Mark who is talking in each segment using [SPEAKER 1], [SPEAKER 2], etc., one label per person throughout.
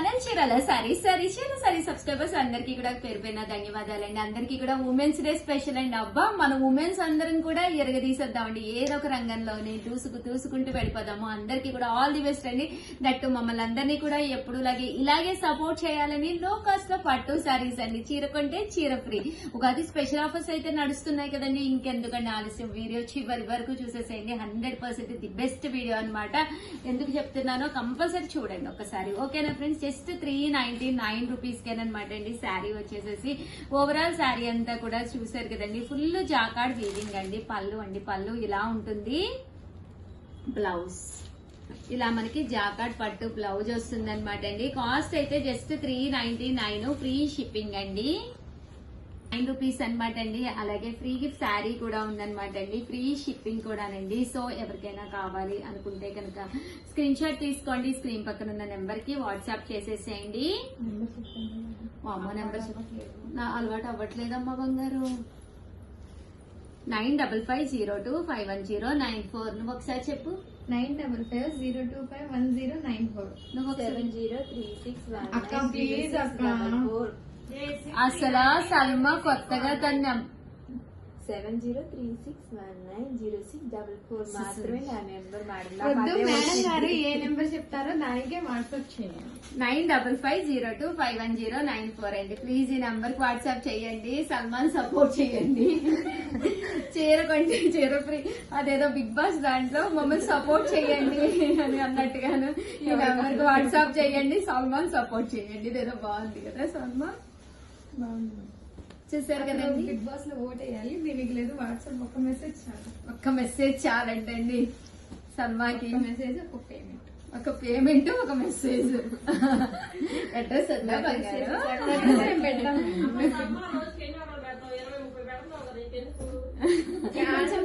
[SPEAKER 1] Channel Chirala saris subscribers అందరికీ కూడా పేరు పైన ధన్యవాదాలండి. అందరికీ కూడా ఉమెన్స్ డే స్పెషల్ అండి. అబ్బా మన ఉమెన్స్ అందరం కూడా ఎరగదీసేద్దామండి. ఏదో ఒక రంగంలోనే దూసుకుంటూ వెళ్ళిపోదాము. అందరికీ కూడా ఆల్ ది బెస్ట్ అండి. దట్టు మమ్మల్ని అందరినీ కూడా ఎప్పుడు ఇలాగే సపోర్ట్ చేయాలని లో కాస్ట్ లో పట్టు సారీస్ అండి. చీర కొంటే చీర ఫ్రీ. ఉగాది స్పెషల్ ఆఫర్స్ అయితే నడుస్తున్నాయి కదండి. ఇంకెందుకండి ఆలస్యం, వీడియో చివరి వరకు చూసేసేయండి. 100% ది బెస్ట్ వీడియో అనమాట. ఎందుకు చెప్తున్నానో కంపల్సరీ చూడండి ఒకసారి. ఓకేనా ఫ్రెండ్స్, జస్ట్ 399 రూపీస్ కేనమాట అండి. శారీ వచ్చేసేసి ఓవరాల్ శారీ అంతా కూడా చూసారు కదండి. ఫుల్ జాకార్డ్ వీవింగ్ అండి. పళ్ళు ఇలా ఉంటుంది. బ్లౌజ్ ఇలా మనకి జాకార్డ్ పట్టు బ్లౌజ్ వస్తుంది అనమాట అండి. కాస్ట్ అయితే జస్ట్ 399, ఫ్రీ షిప్పింగ్ అండి. 9 రూపీస్ అనమాట అండి. అలాగే ఫ్రీ గిఫ్ట్ శారీ కూడా ఉందనమాట అండి. ఫ్రీ షిప్పింగ్ కూడానండి. సో ఎవరికైనా కావాలి అనుకుంటే కనుక స్క్రీన్ షాట్ తీసుకోండి. స్క్రీన్ పక్కన ఉన్న నెంబర్ కి వాట్సాప్ చేసేసేయండి. అమ్మ నెంబర్ నా అలవాటు అవ్వట్లేదమ్మా బంగారు. 9550251094. నువ్వు ఒకసారి చెప్పు.
[SPEAKER 2] 9550251094.
[SPEAKER 1] నువ్వు
[SPEAKER 3] 7036
[SPEAKER 2] అక్క ప్లీజ్ అక్క.
[SPEAKER 1] అసలు సల్మా కొత్తగా తన
[SPEAKER 3] 7036190644 మాత్రమే నా నెంబర్
[SPEAKER 2] వద్దు మేడం గారు, ఏ నెంబర్ చెప్తారో దానికే వాట్సాప్ చేయండి.
[SPEAKER 1] 9550251094 అండి. ప్లీజ్ ఈ నంబర్ కి వాట్సాప్ చేయండి. సల్మాన్ సపోర్ట్ చేయండి. చీర కొంటే చీర ఫ్రీ. అదేదో బిగ్ బాస్ దాంట్లో మమ్మల్ని సపోర్ట్ చేయండి అని అన్నట్టుగాను ఈ నంబర్ కి వాట్సాప్ చేయండి. సల్మాన్ సపోర్ట్ చేయండి. ఇదేదో బాగుంది కదా సల్మాన్. చూసారు కదండి.
[SPEAKER 2] బిగ్ బాస్ లో ఓట్ వేయాలి, దీనికి లేదు. వాట్సాప్ ఒక్క మెసేజ్
[SPEAKER 1] చాలంటండి సల్మాకి.
[SPEAKER 2] మెసేజ్ ఒక పేమెంట్,
[SPEAKER 1] ఒక మెసేజ్. అడ్రస్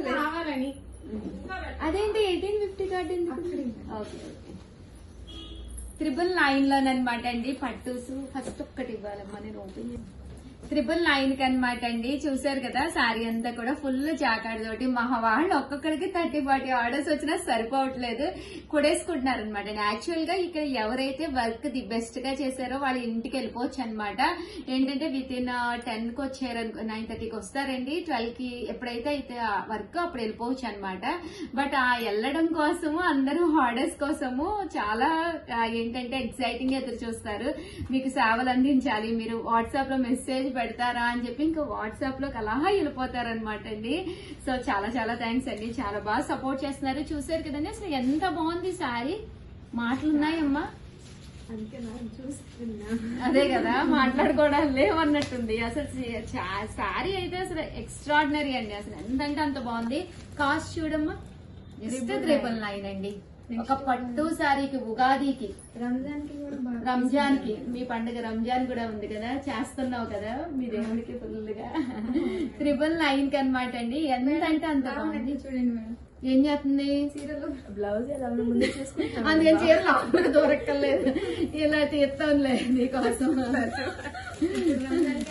[SPEAKER 2] కావాలని.
[SPEAKER 1] అదేంటి 1850 కార్డు ఎందుకు? ఓకే 999 లోనమాట అండి. పట్టూసు ఫస్ట్ ఒక్కటి ఇవ్వాలమ్మా, నేను ఓపెన్ 999 కి అనమాట అండి. చూసారు కదా శారీ అంతా కూడా ఫుల్ జాకాడ్ తోటి. వాళ్ళు ఒక్కొక్కడికి 30-40 ఆర్డర్స్ వచ్చినా సరిపోవట్లేదు, కొడేసుకుంటున్నారు అనమాట. యాక్చువల్ గా ఇక్కడ ఎవరైతే వర్క్ ది బెస్ట్ గా చేశారో వాళ్ళ ఇంటికి వెళ్ళిపోవచ్చు అనమాట. ఏంటంటే విత్ ఇన్ 10 కి వచ్చారు, 9:30కి వస్తారండి. 12 కి ఎప్పుడైతే అయితే వర్క్ అప్పుడు వెళ్ళిపోవచ్చు అనమాట. బట్ ఆ వెళ్ళడం కోసము అందరూ ఆర్డర్స్ కోసము చాలా ఏంటంటే ఎక్సైటింగ్ గా ఎదురు చూస్తారు. మీకు సేవలు అందించాలి, మీరు వాట్సాప్ లో మెసేజ్ పెడతారా అని చెప్పి ఇంకా వాట్సాప్ లోకి అలా వెళ్ళిపోతారనమాట అండి. సో చాలా చాలా థ్యాంక్స్ అండి. చాలా బాగా సపోర్ట్ చేస్తున్నారు. చూసారు కదండి అసలు ఎంత బాగుంది శారీ. మాటలున్నాయమ్మా, అదే కదా మాట్లాడుకోవడం లేవన్నట్టుంది. అసలు శారీ అయితే అసలు ఎక్స్ట్రాడినరీ అండి. అసలు ఎంతంటే అంత బాగుంది. కాస్ట్ చూడమ్మా జస్ట్ 999 అండి. ఒక పట్టు శారీకి ఉగాదికి, రంజాన్ కి, మీ పండుగ రంజాన్ కూడా ఉంది కదా, చేస్తున్నావు కదా మీ దేవుడికి ఫుల్ గా 999 కి అనమాట అండి. ఎంతంటే అంత బాగుంది.
[SPEAKER 2] చూడండి మేడం
[SPEAKER 1] ఏం చేస్తుంది
[SPEAKER 3] చీరలో బ్లౌజ్ ఎలా ముందే చేసుకుంటాం.
[SPEAKER 1] అందుకని చీరలు అప్పుడు దొరకలేదు, ఇలా తీస్తాంలే నీకోసం.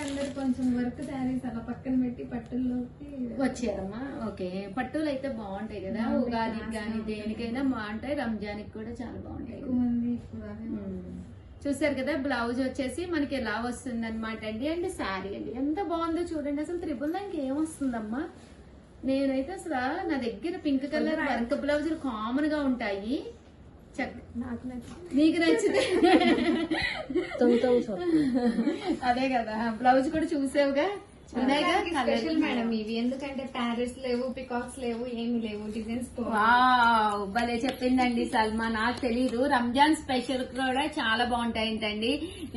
[SPEAKER 2] అందరు కొంచెం వర్క్ శారీస్ అలా పక్కన పెట్టి పట్టుల్లోకి
[SPEAKER 1] వచ్చారమ్మా. ఓకే పట్టులు అయితే బాగుంటాయి కదా, ఉగాదికి కానీ దేనికైనా బాగుంటాయి. రంజాన్కి కూడా చాలా బాగుంటాయి. చూసారు కదా బ్లౌజ్ వచ్చేసి మనకి ఎలా వస్తుంది అనమాట అండి. అండ్ శారీ అండి ఎంత బాగుందో చూడండి. అసలు 999 ఏం వస్తుందమ్మా. నేనైతే అసలు నా దగ్గర పింక్ కలర్ వర్క్ బ్లౌజులు కామన్ గా ఉంటాయి. నీకు నచ్చితే అదే కదా బ్లౌజ్ కూడా చూసావుగా.
[SPEAKER 2] స్పెషల్ మేడం ఇవి, ఎందుకంటే ప్యారెట్స్ లేవు, పికాక్స్ లేవు, ఏమి లేవు, డిజైన్స్.
[SPEAKER 1] వావ్ భలే చెప్పిందండి సల్మా. నాకు తెలీదు రంజాన్ స్పెషల్ కూడా చాలా బాగుంటాయంటండి.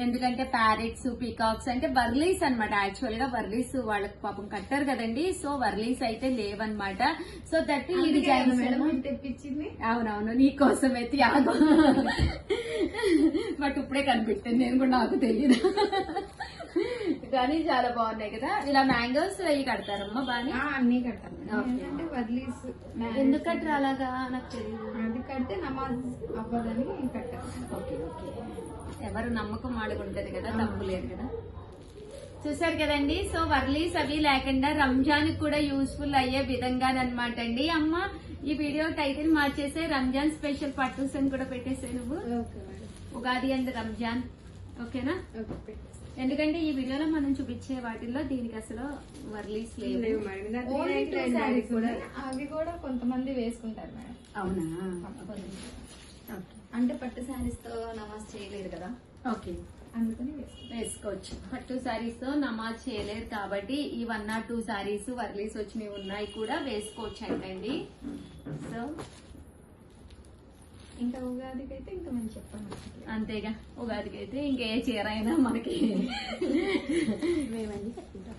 [SPEAKER 1] ఎందుకంటే ప్యారెట్స్, పికాక్స్ అంటే వర్లీస్ అనమాట. యాక్చువల్ గా వర్లీస్ వాళ్ళకి పాపం కట్టారు కదండి. సో వర్లీస్ అయితే లేవన్నమాట. సో దట్ ఈ డిజైన్
[SPEAKER 2] తెప్పించింది.
[SPEAKER 1] అవునవును నీకోసమే త్యాగం. బట్ ఇప్పుడే కనిపెట్టాను నేను కూడా, నాకు తెలియదు కానీ చాలా బాగున్నాయి కదా. ఇలా మ్యాంగోస్ అవి కడతారమ్మా బాగా?
[SPEAKER 2] అన్ని కట్టాలి. వర్లీస్
[SPEAKER 1] ఎందుకు కట్టరు అలాగా నాకు తెలియదు.
[SPEAKER 2] అది కడితే నమాజ్ అవ్వదని కట్టాలి.
[SPEAKER 1] ఓకే ఓకే, ఎవరు నమ్మకం ఆడుకుంటది కదా, తప్పు లేదు కదా. చూసారు కదండి. సో వర్లీస్ అవి లేకుండా రంజాన్ కూడా యూస్ఫుల్ అయ్యే విధంగా అనమాట అండి. అమ్మ ఈ వీడియో టైటిల్ మార్చేసే రంజాన్ స్పెషల్ పట్టూస్ అని కూడా పెట్టేసే నువ్వు. ఉగాది అండ్ రంజాన్. ఓకేనా?
[SPEAKER 3] ఓకే.
[SPEAKER 1] ఎందుకంటే ఈ వీడియోలో మనం చూపించే వాటిల్లో దీనికి అసలు వర్లీస్ లేవు.
[SPEAKER 3] లేవు మేడం. ఇంకా
[SPEAKER 2] ఓన్లీ 2
[SPEAKER 3] 399
[SPEAKER 2] సారీస్
[SPEAKER 3] కూడా
[SPEAKER 2] అవి కూడా కొంతమంది వేసుకుంటారు మేడం.
[SPEAKER 1] అవునా?
[SPEAKER 2] అంటే పట్టు శారీస్ తో నమాజ్ చేయలేరు కదా,
[SPEAKER 1] ఓకే,
[SPEAKER 2] అందుకని వేసుకుంటారు.
[SPEAKER 1] వేసుకోవచ్చు. పట్టు సారీస్ తో నమాజ్ చేయలేరు కాబట్టి ఈ 1 or 2 సారీస్ వర్లీస్ వచ్చినవి ఉన్నాయి కూడా వేసుకోవచ్చు అంటండి. సో
[SPEAKER 2] ఇంకా ఉగాదికి అయితే ఇంకా మనం చెప్పాను.
[SPEAKER 1] అంతేగా, ఉగాదికి అయితే ఇంకే చీర అయినా మనకి
[SPEAKER 3] మేమన్నీ కట్టుకుంటాం.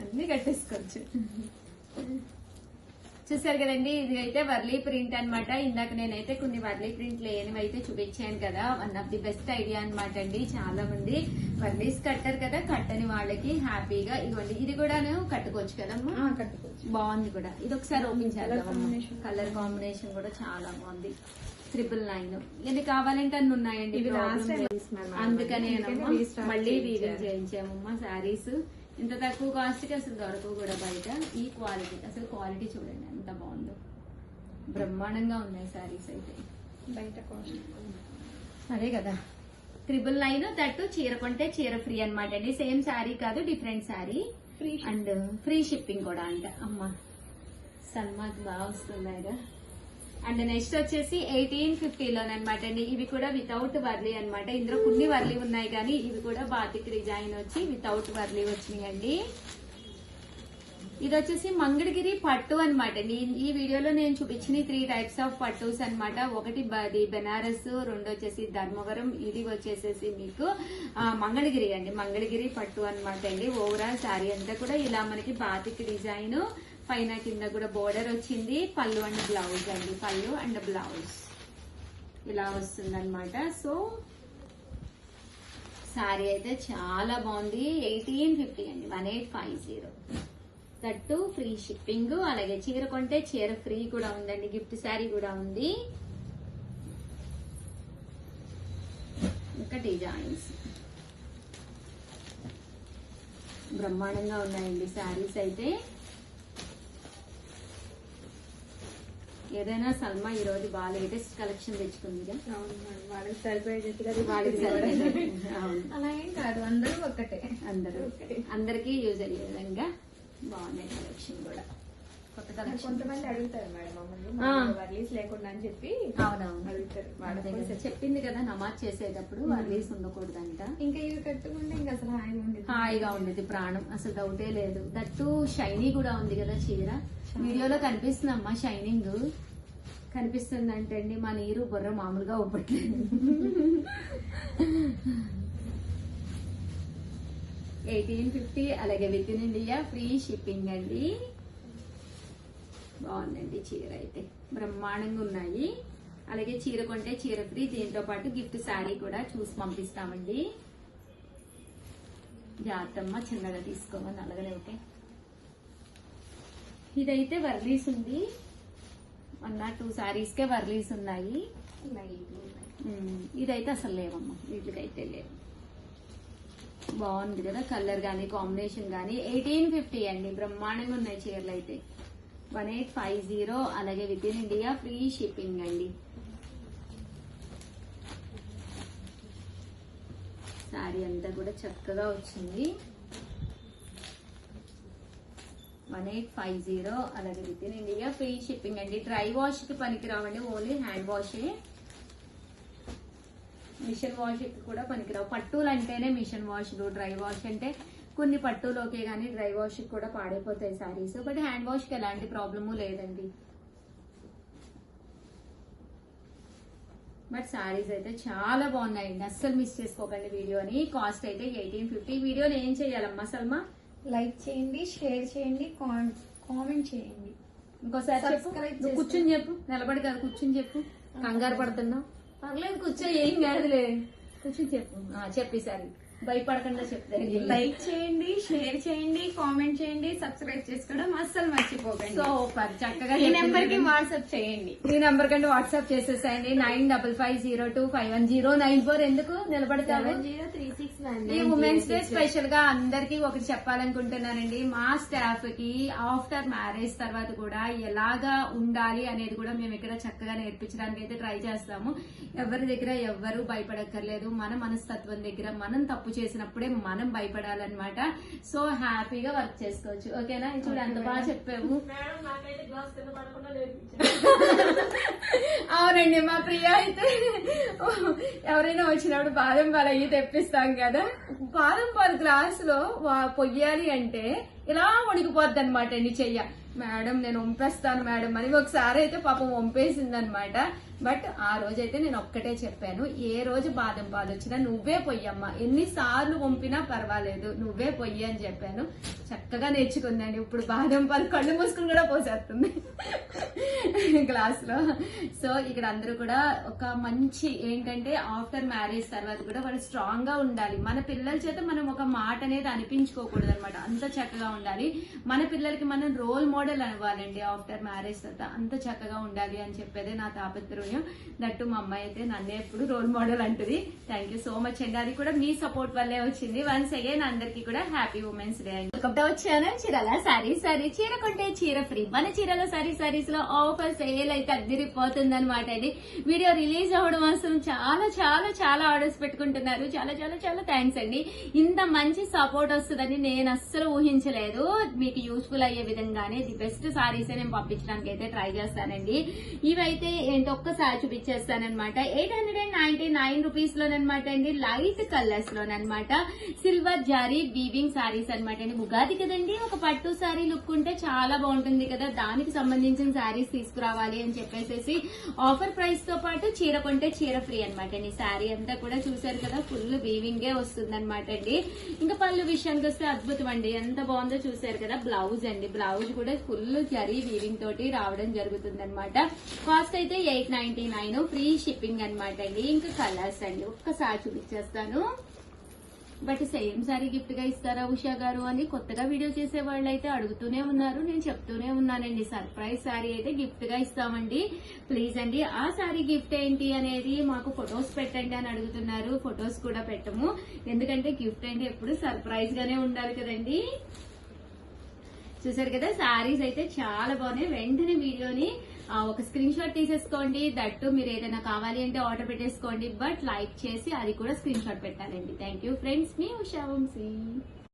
[SPEAKER 1] అన్ని కట్టేసుకోవచ్చు. చూసారు కదండి, ఇది అయితే వర్లీ ప్రింట్ అన్నమాట. ఇందాక నేనైతే కొన్ని వర్లీ ప్రింట్ లేనివి అయితే చూపించాను కదా. One of the best idea అన్నమాట అండి. చాలా మంది వర్లీస్ కట్టారు కదా, కట్టని వాళ్ళకి హ్యాపీగా ఇవ్వండి. ఇది కూడా కట్టుకోవచ్చు కదమ్మా,
[SPEAKER 2] కట్టుకోవచ్చు.
[SPEAKER 1] బాగుంది కూడా. ఇది ఒకసారి ఓపెన్ చేద్దాం.
[SPEAKER 3] combination.
[SPEAKER 1] కలర్ కాంబినేషన్ కూడా చాలా బాగుంది. 999. ఇది కావాలంటే అన్ని ఉన్నాయండి,
[SPEAKER 3] ఇవి
[SPEAKER 1] problem
[SPEAKER 3] last time
[SPEAKER 1] లేదు.
[SPEAKER 3] తీసుకున్నాను.
[SPEAKER 1] అందుకనేనమ్మా
[SPEAKER 3] restart
[SPEAKER 1] మళ్ళీ
[SPEAKER 3] చేయించాను.
[SPEAKER 1] రీవిల్ చేయించామమ్మా సారీస్. ఇంత తక్కువ కాస్ట్ కి అసలు దొరకవు కూడా బయట. ఈ క్వాలిటీ, అసలు క్వాలిటీ చూడండి ఎంత బాగుందో, బ్రహ్మాండంగా ఉన్నాయి సారీస్ అయితే.
[SPEAKER 2] బయట కాస్ట్
[SPEAKER 1] అదే కదా, 999. దట్టు చీర కొంటే చీర ఫ్రీ అన్నమాట అండి. సేమ్ శారీ కాదు, different sari.
[SPEAKER 2] Free
[SPEAKER 1] and free shipping కూడా అంట. అమ్మా సల్మాకి బాగా వస్తున్నాయిగా. అండ్ నెక్స్ట్ వచ్చేసి 1850లోనమాట అండి. ఇవి కూడా వితౌట్ వర్లీ అన్నమాట. ఇందులో కొన్ని వర్లీ ఉన్నాయి కానీ ఇవి కూడా బాతిక్ డిజైన్ వచ్చి వితౌట్ వర్లీ వచ్చినాయండి. ఇది వచ్చేసి మంగళగిరి పట్టు అన్నమాట అండి. ఈ వీడియోలో నేను చూపించిన 3 టైప్స్ ఆఫ్ పట్టుస్ అన్నమాట. ఒకటి బెనారస్, రెండు వచ్చేసి ధర్మవరం, ఇది వచ్చేసేసి మీకు మంగళగిరి అండి. మంగళగిరి పట్టు అన్నమాట అండి. ఓవరాల్ శారీ అంతా కూడా ఇలా మనకి బాతిక్ డిజైన్, పైన కింద కూడా బోర్డర్ వచ్చింది. పళ్ళు అండ్ బ్లౌజ్ అండి, పళ్ళు అండ్ బ్లౌజ్ ఇలా వస్తుంది అనమాట. సో శారీ అయితే చాలా బాగుంది. 1850 అండి, 1850. That free shipping. అలాగే చీర కొంటే చీర ఫ్రీ కూడా ఉందండి, గిఫ్ట్ శారీ కూడా ఉంది. ఇంకా డిజైన్స్ బ్రహ్మాండంగా ఉన్నాయండి శారీస్ అయితే. ఏదైనా సల్మా ఈ రోజు బాగా లేటెస్ట్ కలెక్షన్ తెచ్చుకుందిగా.
[SPEAKER 3] అవును మేడం. వాళ్ళకి సరిపోయేటట్టుగా
[SPEAKER 1] వాళ్ళకి సరిపోయేది. అవును,
[SPEAKER 2] అలా ఏం కాదు, అందరూ ఒక్కటే.
[SPEAKER 1] అందరికీ యూజ్ అయ్యే విధంగా బాగున్నాయి కలెక్షన్ కూడా. కొత్త కలెక్షన్
[SPEAKER 3] కొంతమంది అడుగుతారు మేడం మమ్మల్ని,
[SPEAKER 1] ఆ.
[SPEAKER 3] వర్లీస్ లేకుండా అని చెప్పి
[SPEAKER 1] అవునవును
[SPEAKER 3] అడుగుతారు.
[SPEAKER 1] అదే కదా, చెప్పింది కదా నమాజ్ చేసేటప్పుడు వర్లీస్ ఉండకూడదంట.
[SPEAKER 2] ఇంకా ఇవి కట్టుకుంటే ఇంకా అసలు హాయిగా ఉండేది.
[SPEAKER 1] హాయిగా ఉండేది ప్రాణం, అసలు డౌటే లేదు. దట్టు షైనీ కూడా ఉంది కదా చీర. వీడియోలో కనిపిస్తుందమ్మా షైనింగ్, కనిపిస్తుందంటే అండి మా నీరు బుర్ర మామూలుగా ఒప్పట్లేదు. 1850. అలాగే with in India free shipping అండి. బాగుందండి చీర అయితే, బ్రహ్మాండంగా ఉన్నాయి. అలాగే చీర కొంటే చీర ఫ్రీ, దీంతో పాటు గిఫ్ట్ శారీ కూడా చూసి పంపిస్తామండి. జాగ్రత్తమ్మ, చిన్నగా తీసుకోమని అలాగనే. ఓకే, ఇదైతే వర్లీస్ ఉంది. 1 or 2 సారీస్ కే వర్లీస్ ఉన్నాయి. ఇదైతే అసలు లేవమ్మా, వీటికైతే లేవు. బాగుంది కదా, కలర్ గానీ కాంబినేషన్ గానీ. 1850 అండి, బ్రహ్మాండంగా ఉన్నాయి చీరలు అయితే. 1850. అలాగే with in India free shipping అండి. శారీ అంతా కూడా చక్కగా వచ్చింది. 1850. అలాగే with in India free shipping అండి. డ్రై వాష్ కి పనికి రావండి, ఓన్లీ హ్యాండ్ వాషే. మిషన్ వాష్ కి కూడా పనికిరావు. పట్టులు అంటేనే మిషన్ వాష్లు, డ్రై వాష్ అంటే కొన్ని పట్టులు ఓకే గానీ డ్రై వాష్ కి కూడా పాడైపోతాయి సారీస్. బట్ హ్యాండ్ వాష్ కి ఎలాంటి ప్రాబ్లము లేదండి. బట్ సారీస్ అయితే చాలా బాగున్నాయండి, అస్సలు మిస్ చేసుకోకండి వీడియోని. కాస్ట్ అయితే 1850. వీడియోని ఏం చేయాలమ్మా సల్మా?
[SPEAKER 2] లైక్ చేయండి, షేర్ చేయండి, కామెంట్ చేయండి.
[SPEAKER 1] ఇంకోసారి చెప్పు,
[SPEAKER 2] Subscribe
[SPEAKER 1] నువ్వు కూర్చుని చెప్పు, నిలబడి కాదు కూర్చుని చెప్పు. కంగారు పడుతున్నావు, పర్లేదు కూర్చో, ఏం కాదులే, కూర్చుని చెప్పు. చెప్పి సారీ భయపడకుండా చెప్తాను.
[SPEAKER 2] లైక్ చేయండి, షేర్ చేయండి, కామెంట్ చేయండి, సబ్స్క్రైబ్ చేసుకోవడం అస్సలు మర్చిపోకండి.
[SPEAKER 1] సూపర్ చక్కగా
[SPEAKER 2] ఈ నెంబర్ కి వాట్సాప్ చేయండి.
[SPEAKER 1] ఈ నెంబర్ కంటే వాట్సాప్ చేసేసాయండి. 9550251094 ఎందుకు నిలబడతారు?
[SPEAKER 3] 703619
[SPEAKER 1] ఈ ఉమెన్స్ డే స్పెషల్ గా అందరికి ఒకటి చెప్పాలనుకుంటున్నానండి. మా స్టాఫ్ కి ఆఫ్టర్ మ్యారేజ్ తర్వాత కూడా ఎలాగా ఉండాలి అనేది కూడా మేము ఇక్కడ చక్కగా నేర్పించడానికి అయితే ట్రై చేస్తాము. ఎవరి దగ్గర ఎవ్వరు భయపడక్కర్లేదు. మన మనస్తత్వం దగ్గర మనం తప్పు చేసినప్పుడే మనం భయపడాలన్నమాట. సో హ్యాపీగా వర్క్ చేసుకోవచ్చు. ఓకేనా? చూడు ఎంత బాగా చెప్పావు. అవునండి, మా ప్రియా అయితే ఎవరైనా వచ్చినప్పుడు బాదం పాలు అయ్యి తెప్పిస్తాం కదా, బాదం పాలు గ్లాస్ లో పొయ్యాలి అంటే ఇలా వణికిపోద్ది అనమాట అండి చెయ్య. మేడం నేను వంపేస్తాను మేడం అని ఒకసారి అయితే పాపం వంపేసింది అనమాట. బట్ ఆ రోజైతే నేను ఒక్కటే చెప్పాను, ఏ రోజు బాదం పాలు వచ్చినా నువ్వే పొయ్యమ్మా, ఎన్నిసార్లు వంపినా పర్వాలేదు నువ్వే పొయ్యి అని చెప్పాను. చక్కగా నేర్చుకుందండి. ఇప్పుడు బాదం పాలు కళ్ళు మూసుకుని కూడా పోసేస్తుంది గ్లాస్ లో. సో ఇక్కడ అందరూ కూడా ఒక మంచి ఏంటంటే ఆఫ్టర్ మ్యారేజ్ తర్వాత కూడా వాళ్ళు స్ట్రాంగ్ గా ఉండాలి. మన పిల్లల చేత మనం ఒక మాట అనేది అనిపించుకోకూడదు అనమాట. అంత చక్కగా ఉండాలి. మన పిల్లలకి మనం రోల్ మోడల్ అవ్వాలండి. ఆఫ్టర్ మ్యారేజ్ తర్వాత అంత చక్కగా ఉండాలి అని చెప్పేదే నా తాపత్రయం. దట్టు మా అమ్మాయి అయితే నన్నే ఎప్పుడు రోల్ మోడల్ అంటుంది. థ్యాంక్ యూ సో మచ్ అండి. అది కూడా మీ సపోర్ట్ వల్లే వచ్చింది. వన్స్ అగైన్ అందరికి కూడా హ్యాపీ ఉమెన్స్ డే అండి. వచ్చాను చీరల సారీస్. చీర కొంటే చీర ఫ్రీ. మన చీరల సారీస్ లో ఆఫర్ సేల్ అయితే అద్దరిపోతుంది అనమాట అండి. వీడియో రిలీజ్ అవ్వడం కోసం చాలా చాలా చాలా ఆర్డర్స్ పెట్టుకుంటున్నారు. చాలా చాలా చాలా థ్యాంక్స్ అండి. ఇంత మంచి సపోర్ట్ వస్తుందని నేను అస్సలు ఊహించలేదు. మీకు యూస్ఫుల్ అయ్యే విధంగానే ది బెస్ట్ సారీస్ నేను పంపించడానికి అయితే ట్రై చేస్తానండి. ఇవైతే ఏంటో ఒక్కసారి చూపించేస్తానమాట. 899 రూపీస్ లోనమాట అండి. లైట్ కలర్స్ లోనమాట. సిల్వర్ జారీ వీవింగ్ సారీస్ అనమాట అండి. ఉగాది కదండి, ఒక పట్టు సారీ లుక్ ఉంటే చాలా బాగుంటుంది కదా, దానికి సంబంధించిన సారీస్ తీసుకురావాలి అని చెప్పేసి ఆఫర్ ప్రైస్ తో పాటు చీర కొంటే చీర ఫ్రీ అనమాట అండి. శారీ అంతా కూడా చూసారు కదా, ఫుల్ వీవింగే వస్తుంది అనమాట అండి. ఇంకా పళ్ళు విషయానికి వస్తే అద్భుతం అండి, ఎంత బాగుందో చూసారు కదా. బ్లౌజ్ అండి, బ్లౌజ్ కూడా ఫుల్ జరీ వీవింగ్ తోటి రావడం జరుగుతుంది అనమాట. కాస్ట్ అయితే 899, ఫ్రీ షిప్పింగ్ అనమాట అండి. ఇంకా కలర్స్ అండి ఒక్కసారి చూపించేస్తాను. బట్ సేమ్ సారీ గిఫ్ట్ గా ఇస్తారా ఉషా గారు అని కొత్తగా వీడియో చేసే వాళ్ళు అయితే అడుగుతూనే ఉన్నారు. నేను చెప్తూనే ఉన్నానండి, సర్ప్రైజ్ సారీ అయితే గిఫ్ట్ గా ఇస్తామండి. ప్లీజ్ అండి, ఆ సారీ గిఫ్ట్ ఏంటి అనేది మాకు ఫొటోస్ పెట్టండి అని అడుగుతున్నారు. ఫొటోస్ కూడా పెట్టము, ఎందుకంటే గిఫ్ట్ అంటే ఎప్పుడు సర్ప్రైజ్ గానే ఉండాలి కదండి. చూసారు కదా, సారీస్ అయితే చాలా బాగున్నాయి. వెంటనే వీడియోని ఒక స్క్రీన్ షాట్ తీసేసుకోండి. దట్టు మీరు ఏదైనా కావాలి అంటే ఆర్డర్ పెట్టేసుకోండి. బట్ లైక్ చేసి అది కూడా స్క్రీన్ షాట్ పెట్టాలండి. థ్యాంక్ యూ ఫ్రెండ్స్, మీ ఉషా వంశీ.